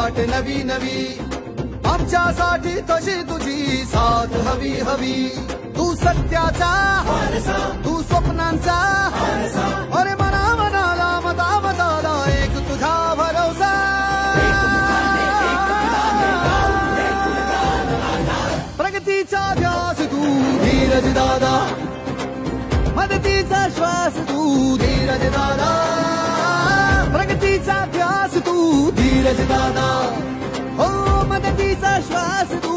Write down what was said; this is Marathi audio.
वाट नवी नवी, आमच्यासाठी तशी तुझी साथ हवी हवी. तू सत्याचा तू स्वप्नांचा, अरे मना मनाला मता मताला एक तुझा भरोसा. प्रगतीचा ध्यास तू धीरज दादा, मदतीचा श्वास तू धीरज दादा. प्रगतीचा ध्यास तू धीरज दादा, हो मदतीचा श्वास तू